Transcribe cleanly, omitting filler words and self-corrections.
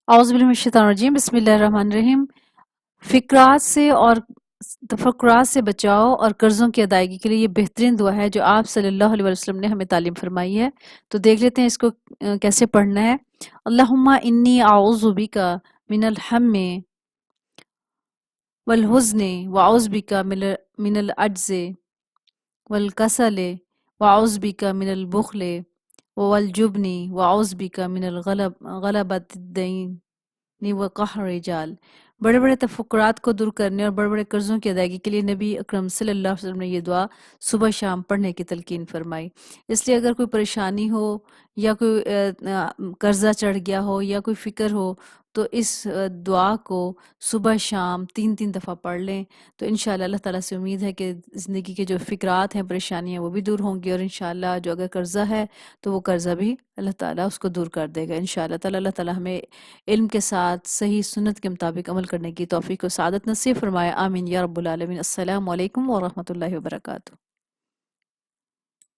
औज़ुबिल्लाहिमिनश्शैतानिर्रजीम बिस्मिल्लाहिर्रहमानिर्रहीम। फ़िक्रात से और तफक्कुरात से बचाव और कर्ज़ों की अदायगी के लिए ये बेहतरीन दुआ है जो आप सल्लल्लाहु अलैहि वसल्लम ने हमें तालीम फरमाई है। तो देख लेते हैं इसको कैसे पढ़ना है। अल्लाहुम्मा इन्नी आऊज़ु बिका मिनल हम्मे वल हुज़्नि व आऊज़ु बिका मिनल अज्ज़ि वल कसले व आऊज़ु बिका मिनल बुख़्लि वल जुब्नि व आऊज़ु बिका मिनल गलबतिद दैन नी व कहर रिजाल। बड़े बड़े तफक्कुरात को दूर करने और बड़े बड़े कर्ज़ों की अदायगी के लिए नबी अकरम सल्लल्लाहु अलैहि वसल्लम ने ये दुआ सुबह शाम पढ़ने की तलकीन फरमाई। इसलिए अगर कोई परेशानी हो या कोई कर्ज़ा चढ़ गया हो या कोई फ़िक्र हो तो इस दुआ को सुबह शाम 3-3 दफ़ा पढ़ लें तो इंशाअल्लाह अल्लाह ताला से उम्मीद है कि ज़िंदगी के जो फ़िक्रात हैं, परेशानियाँ वो भी दूर होंगी और इंशाअल्लाह जो अगर कर्ज़ा है तो वो कर्ज़ा भी अल्लाह ताला उसको दूर कर देगा इंशाअल्लाह ताला। अल्लाह ताला हमें इल्म के साथ सही सुन्नत के मुताबिक अमल करने की तौफीक और सआदत नसीब फरमाए। आमीन या रब्बुल आलमीन। अस्सलामु अलैकुम व रहमतुल्लाहि व बरकातुहू।